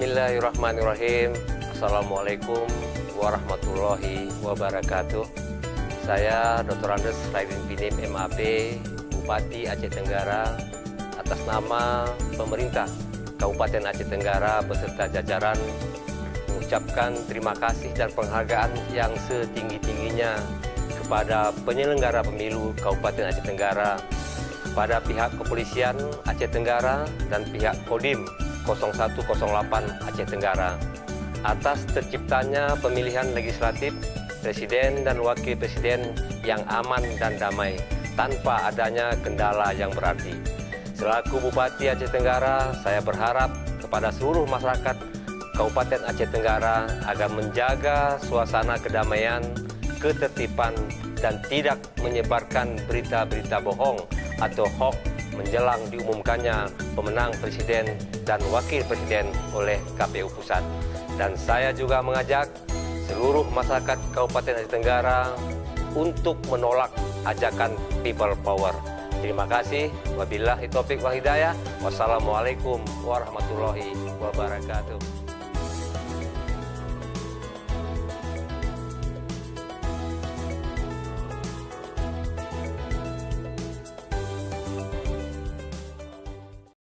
Bismillahirrahmanirrahim. Assalamualaikum warahmatullahi wabarakatuh. Saya Dr. Andes Raidin Pinim MAP, Bupati Aceh Tenggara, atas nama pemerintah Kabupaten Aceh Tenggara beserta jajaran mengucapkan terima kasih dan penghargaan yang setinggi-tingginya kepada penyelenggara pemilu Kabupaten Aceh Tenggara, kepada pihak kepolisian Aceh Tenggara dan pihak Kodim 0108 Aceh Tenggara atas terciptanya pemilihan legislatif presiden dan wakil presiden yang aman dan damai tanpa adanya kendala yang berarti. Selaku Bupati Aceh Tenggara, saya berharap kepada seluruh masyarakat Kabupaten Aceh Tenggara agar menjaga suasana kedamaian, ketertiban, dan tidak menyebarkan berita-berita bohong atau hoax menjelang diumumkannya pemenang presiden dan wakil presiden oleh KPU Pusat. Dan saya juga mengajak seluruh masyarakat Kabupaten Aceh Tenggara untuk menolak ajakan people power. Terima kasih. Wabillahi taufiq wal hidayah. Wassalamualaikum warahmatullahi wabarakatuh.